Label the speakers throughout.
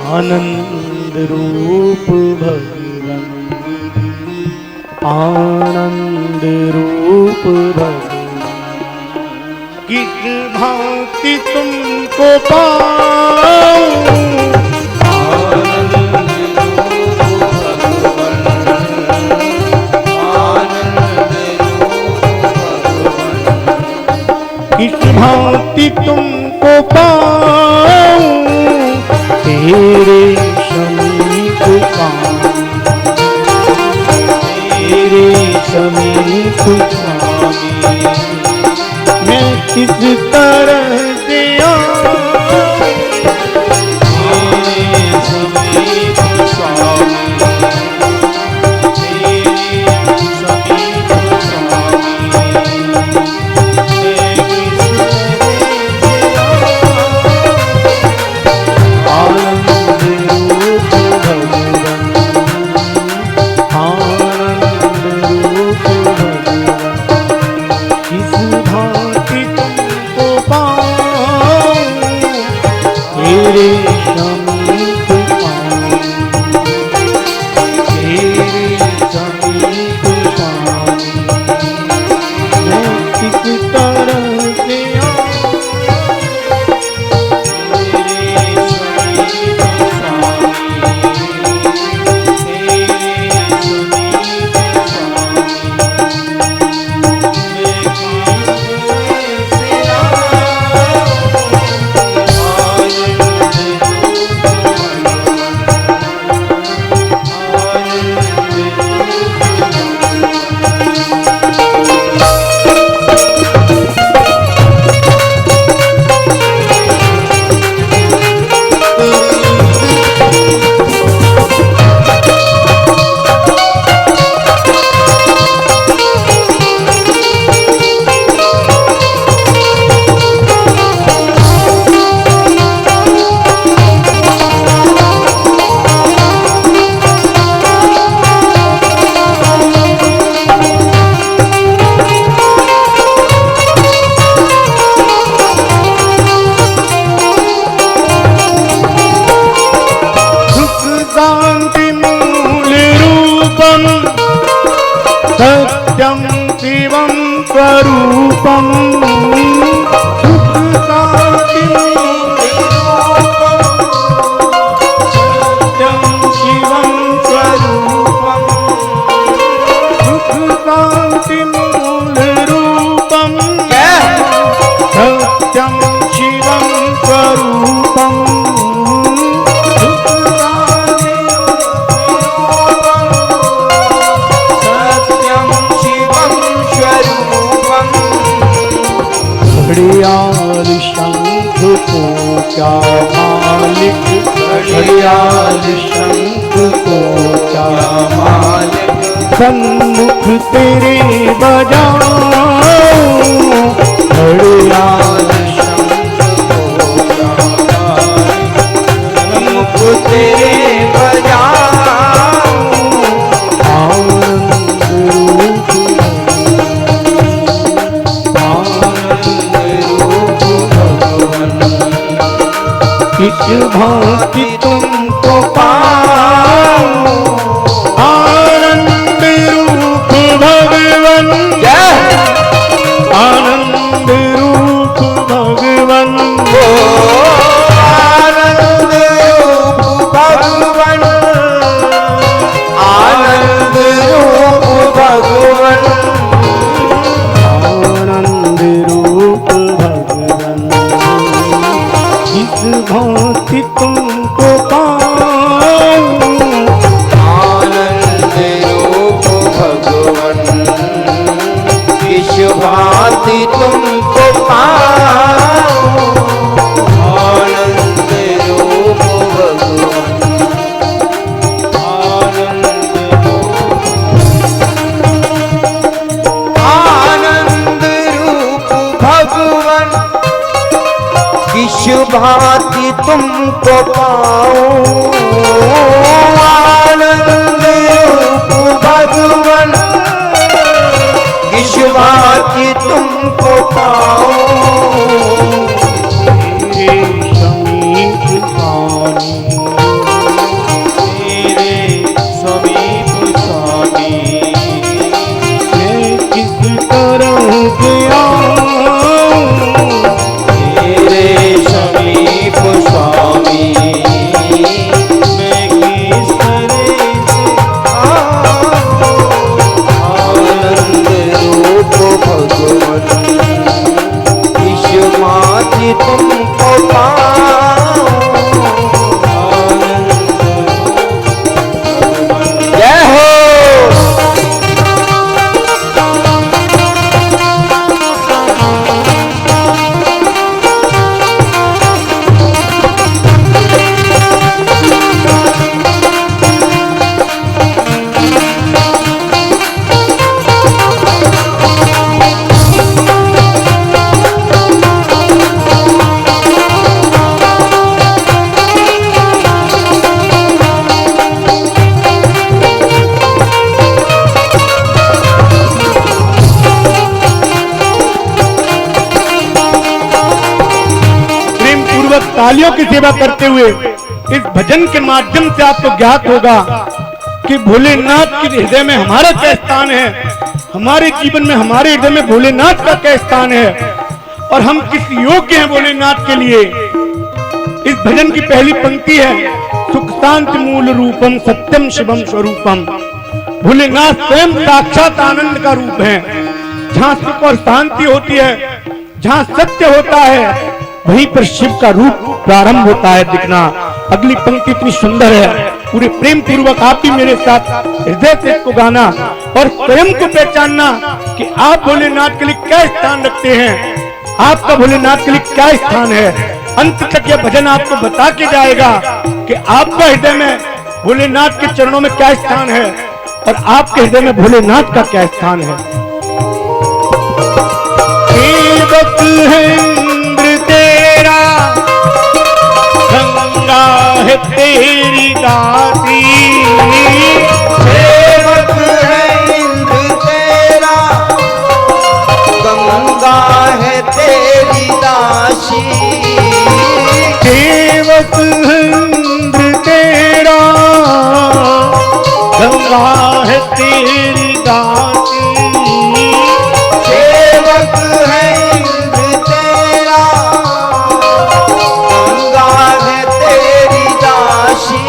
Speaker 1: आनंद रूप भगवान, आनंद रूप भगवान, किस भांति तुमको पाऊं।
Speaker 2: आनंद रूप भगवान, आनंद रूप भगवान,
Speaker 1: किस भांति तुमको पाऊं, तेरे समीप पाऊं, तेरे समीप स्वामी, मैं किस तरह से आऊं,
Speaker 2: तेरे समीप स्वामी, तेरे समीप स्वामी,
Speaker 1: आनंद रूप भगवान, आनंद रूप भगवान, किस भांति तुमको पाऊं, तेरे समीप पाऊं, तेरे समीप पाऊं, मैं किस तरह से आऊं,
Speaker 2: तेरे समीप स्वामी, तेरे समीप
Speaker 1: सत्यं शिवं स्वरूपं, सुख शांति सत्यं शिवं स्वरूपं, सुख शांति मूल रूपं, सत्यं शिवं स्वरूपं, घड़ियाल शंख को क्या मालिक, घड़ियाल शंख को क्या मालिक, सन्मुख तेरे बजाऊं, घड़ियाल शंख को क्या मालिक,
Speaker 2: सन्मुख तेरे बजाऊं,
Speaker 1: आनंद रूप किस भांति तुमको पाऊं, आनंद रूप भगवन, आनंद रूप भगवन,
Speaker 2: आनंद रूप भगवन, आनंद रूप भगवन,
Speaker 1: आनंद रूप भगवन, किस भांति तुमको पाऊं,
Speaker 2: आनंद रूप भगवन, किस भांति तुमको पाऊं, आनंद रूप भगवन, आनंद रूप भगवन, किस भांति तुमको पाऊं, आनंद रूप भगवन, किस भांति तुमको पाऊं,
Speaker 1: तेरे समीप पानी, कालियों की सेवा करते हुए इस भजन के माध्यम से आपको ज्ञात होगा कि भोलेनाथ के हृदय में हमारा क्या स्थान है, हमारे जीवन में हमारे हृदय में भोलेनाथ का क्या स्थान है और हम किस योग्य हैं भोलेनाथ के लिए। इस भजन की पहली पंक्ति है, सुख शांति मूल रूपम सत्यम शिवम स्वरूपम। भोलेनाथ स्वयं साक्षात आनंद का रूप है। जहाँ सुख और शांति होती है, जहाँ सत्य होता है, वहीं पर शिव का रूप प्रारंभ होता है दिखना। अगली पंक्ति इतनी सुंदर है, पूरे प्रेम पूर्वक आप भी मेरे साथ हृदय से इसको गाना और स्वयं को पहचानना कि आप भोलेनाथ के लिए क्या स्थान रखते हैं, आपका भोलेनाथ के लिए क्या स्थान है। अंत तक यह भजन आपको बता के जाएगा कि आपका हृदय में भोलेनाथ के चरणों में क्या स्थान है और आपके हृदय में भोलेनाथ का क्या स्थान है। सेवक है इंद्र तेरा, गंगा है तेरी दाती।
Speaker 2: सेवक है इंद्र तेरा, गंगा है तेरी दासी।
Speaker 1: सेवक है इंद्र तेरा, गंगा है तेरी दासी।
Speaker 2: सेवक है इंद्र तेरा, गंगा है तेरी दासी।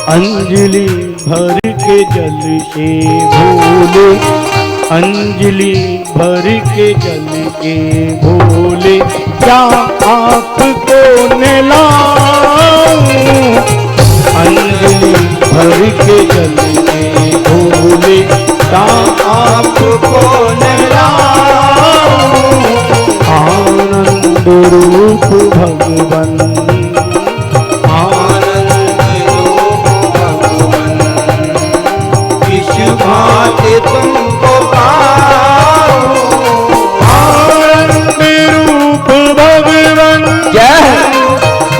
Speaker 1: अंजलि भर के जल से भोले, अंजलि भर के जल के भोले, क्या आपको नहलाऊं। अंजलि भर के जल के भोले, क्या
Speaker 2: आपको नहलाऊं।
Speaker 1: आनंद रूप भगवन,
Speaker 2: आनंद रूप भगवन, किस भांति तुमको पाऊं।
Speaker 1: आनंद रूप भगवन,
Speaker 2: जय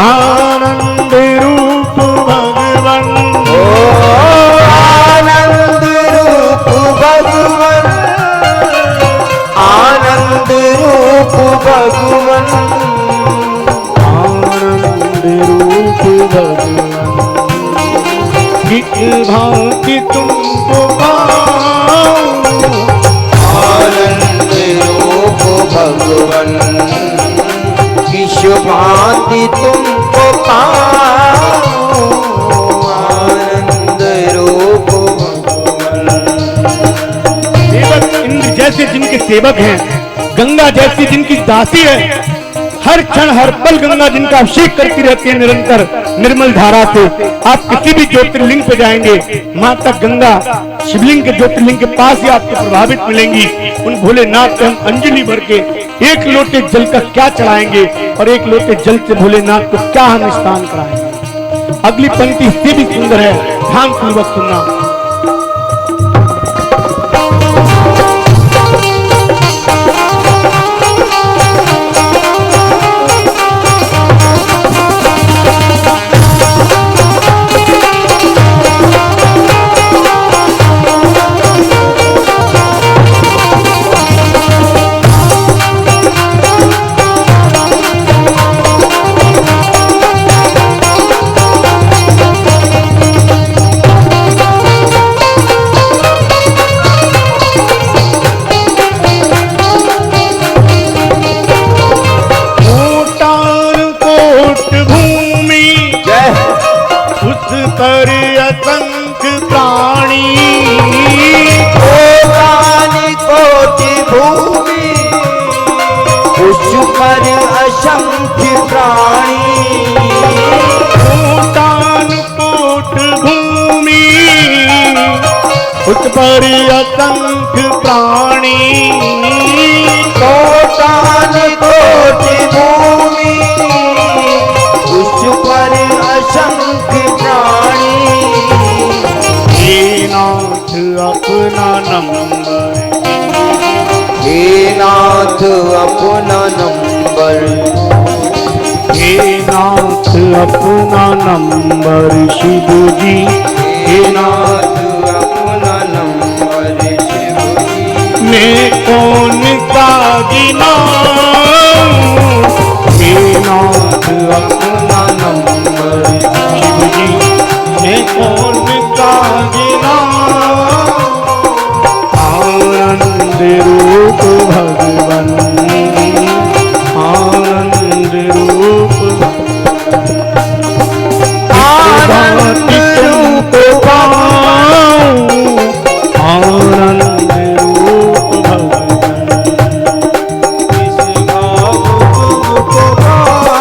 Speaker 1: आनंद रूप भगवन।
Speaker 2: ओ आनंद रूप भगवन, आनंद रूप भगवन,
Speaker 1: आनंद रूप भगवन, किस भांति तुमको पाऊं।
Speaker 2: आनंद रूप भगवन, किस भांति तुमको पाऊं। आनंद रूप भगवन।
Speaker 1: सेवक इंद्र जैसे जिनके सेवक हैं, गंगा जैसी जिनकी दासी है, हर क्षण हर पल गंगा जिनका अभिषेक करती रहती है निरंतर निर्मल धारा से। आप किसी भी ज्योतिर्लिंग पे जाएंगे, माता गंगा शिवलिंग के ज्योतिर्लिंग के पास ही आपको प्रभावित मिलेंगी। उन भोलेनाथ पे हम अंजलि भर के एक लोटे जल का क्या चढ़ाएंगे और एक लोटे जल से भोलेनाथ को क्या हम स्नान कराएंगे। अगली पंक्ति इससे भी सुंदर है, ध्यान पूर्वक सुनना। पर असंख्य प्राणी,
Speaker 2: कोटि कोटि भूमि, उस पर असंख्य प्राणी।
Speaker 1: कोटान कोट भूमि, उस पर असंख्य प्राणी।
Speaker 2: कोटि कोटि भूमि, उस पर असंख्य प्राणी।
Speaker 1: हे नाथ अपना नंबर,
Speaker 2: हे नाथ अपना नंबर,
Speaker 1: हे नाथ अपना नंबर शिव जी।
Speaker 2: हे नाथ अपना नंबर शिव जी।
Speaker 1: मैं कौन सा गिनाऊं, हे नाथ रूप भगवन, आनंद रूप
Speaker 2: आनंद रूप
Speaker 1: पाऊं, आनंद रूप भगवन।
Speaker 2: इस भाव को पाओ,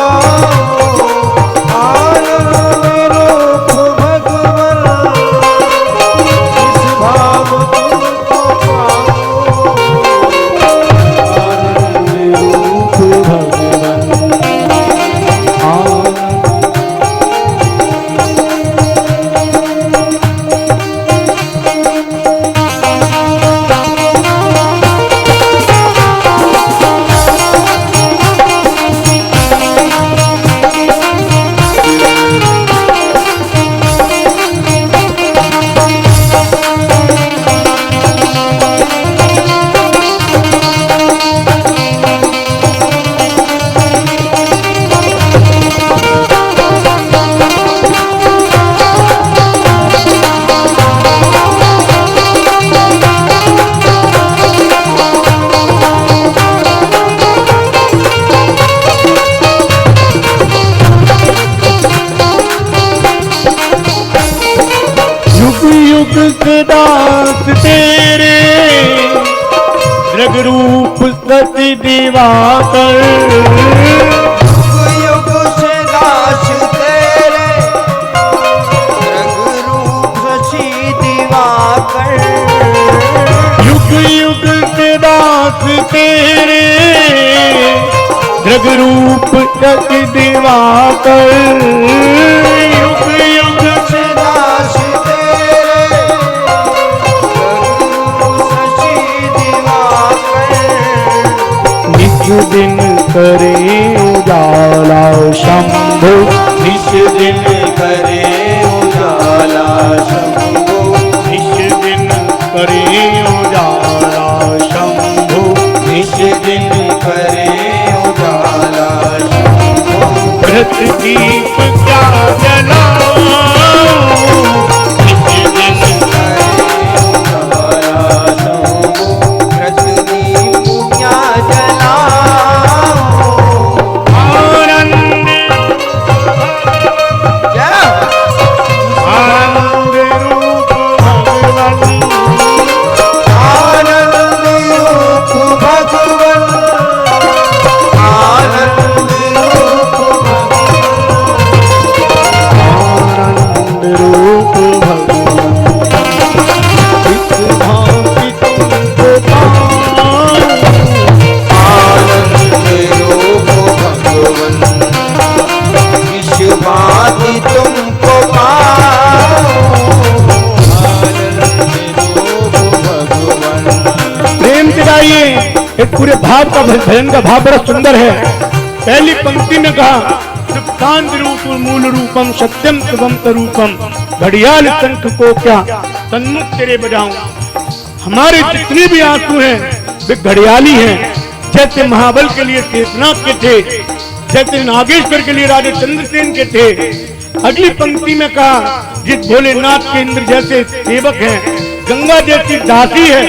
Speaker 2: आनंद रूप भगवन। इस भाव तुमको पाओ,
Speaker 1: आनंद रूप भगवन, आनंद दास तेरे, रग रूप सती दिवाकर।
Speaker 2: युग से दास तेरे, रग रूप सी दिवाकर।
Speaker 1: युग युग से दास तेरे, रग रूप सती दिवाकर। युग युग
Speaker 2: से दास तेरे, रग रूप सी दिवाकर।
Speaker 1: निज दिन करे उजाला शंभु, निज दिन
Speaker 2: करे उजाला शंभु।
Speaker 1: निज दिन करे उजाला शंभु,
Speaker 2: निज दिन करे उजाला शंभु।
Speaker 1: व्रत दीप क्या जलाऊं, निज दिन
Speaker 2: करे उजाला शंभु। व्रत दीप क्या जलाऊं।
Speaker 1: आनंद
Speaker 2: क्या?
Speaker 1: आनंद रूप भगवन,
Speaker 2: आनंद रूप भगवन। आनंद रूप भगवन।
Speaker 1: आनंद रूप भगवन। इस भांति तुमको पाऊं,
Speaker 2: आनंद रूप भगवन। इस भांति तुमको पाऊं। आनंद रूप भगवन।
Speaker 1: प्रेम से गाइए। एक पूरे भाव का भजन का भाव बड़ा सुंदर है। पहली पंक्ति में कहा शांत रूप मूल रूपम सत्यम शिवम स्वरूपम, घड़ियाल शंख को क्या तन्मुख तेरे बजाऊं। हमारे जितने भी आंसू हैं वे घड़ियाली हैं। जैसे महाबल के लिए शेषनाग के थे, जैसे नागेश्वर के लिए राजा चंद्रसेन के थे। अगली पंक्ति में कहा जिस भोलेनाथ के इंद्र जैसे सेवक हैं, गंगा जैसी दासी है,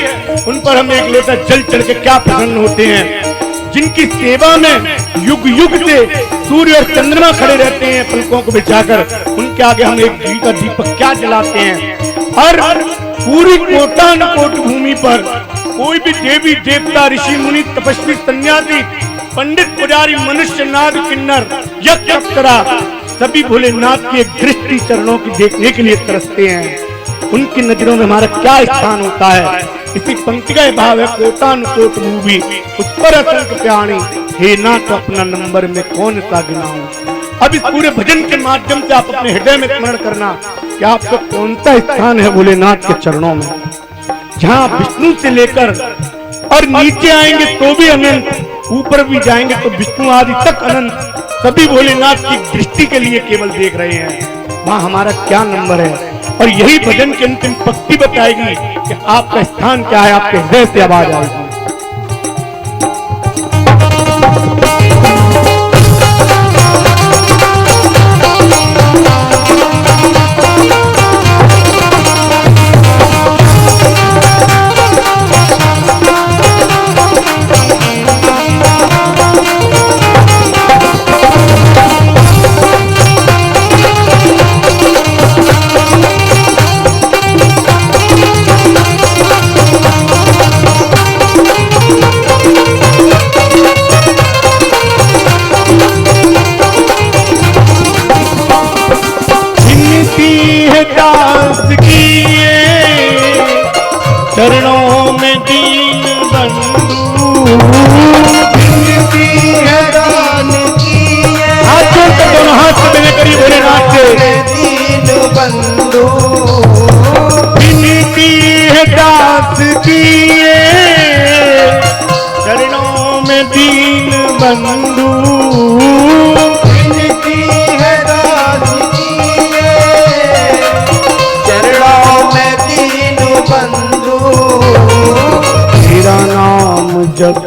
Speaker 1: उन पर हम एक लोटा जल चढ़ के क्या प्रसन्न होते हैं। जिनकी सेवा में युग युग से सूर्य और चंद्रमा खड़े रहते हैं पलकों को बिछाकर, उनके आगे हम एक घी का दीपक क्या जलाते हैं। और पूरी कोटानुकोट भूमि पर कोई भी देवी देवता ऋषि मुनि तपस्वी सन्यासी पंडित पुजारी मनुष्य नाग किन्नर यक्ष अप्सरा सभी भोलेनाथ की एक दृष्टि चरणों की देखने के लिए तरसते हैं। उनकी नजरों में हमारा क्या स्थान होता है। इसी पंक्ति का भाव है कोटानुकोट भूमि उस पर असंख्य प्राणी, हे नाथ अपना नंबर में कौन सा गिनाऊं। अब इस पूरे भजन के माध्यम से आप अपने हृदय में स्मरण करना कि आपका कौन सा स्थान है भोलेनाथ के चरणों में, जहाँ विष्णु से लेकर और नीचे आएंगे तो भी अनंत, ऊपर भी जाएंगे तो विष्णु आदि तक अनंत, सभी भोलेनाथ की दृष्टि के लिए केवल देख रहे हैं। वहाँ हमारा क्या नंबर है। और यही भजन की अंतिम पंक्ति बताएगी कि आपका स्थान क्या है। आपके हृदय से आवाज आएगी।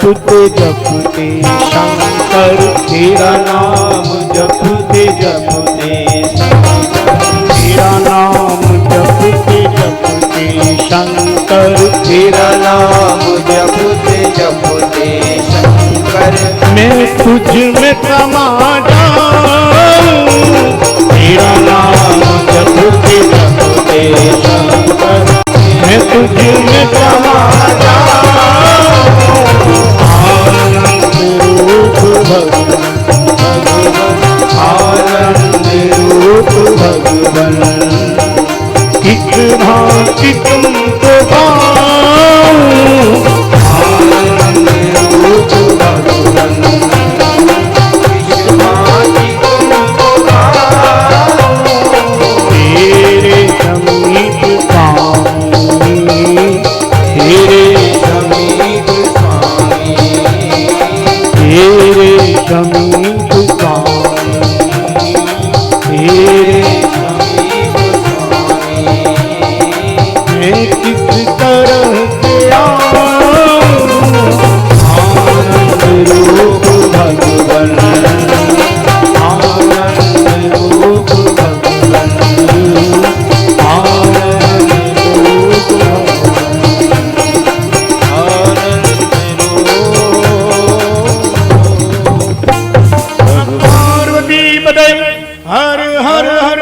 Speaker 1: जपते जपते शंकर तेरा नाम जपते जपते तेरा नाम जपते जपते शंकर
Speaker 2: तेरा नाम जपते जपते शंकर
Speaker 1: मैं तुझ में समा जाऊं तेरा नाम जपते जपते शंकर मैं तुझ में समा जाऊं आनंद रूप भगवन आनंद रूप भगवन किस भांति तुमको पाऊं
Speaker 2: आनंद रूप भगवन किस भांति तुमको पाऊं
Speaker 1: तेरे समीप स्वामी तेरे
Speaker 2: समीप स्वामी
Speaker 1: तेरे समीप स्वामी तेरे
Speaker 2: समीप स्वामी
Speaker 1: मैं किस तरह से आऊं आनंद रूप भगवन आनंद रूप भगवन आनंद रूप भगवन पार्वती पदे हर हर हर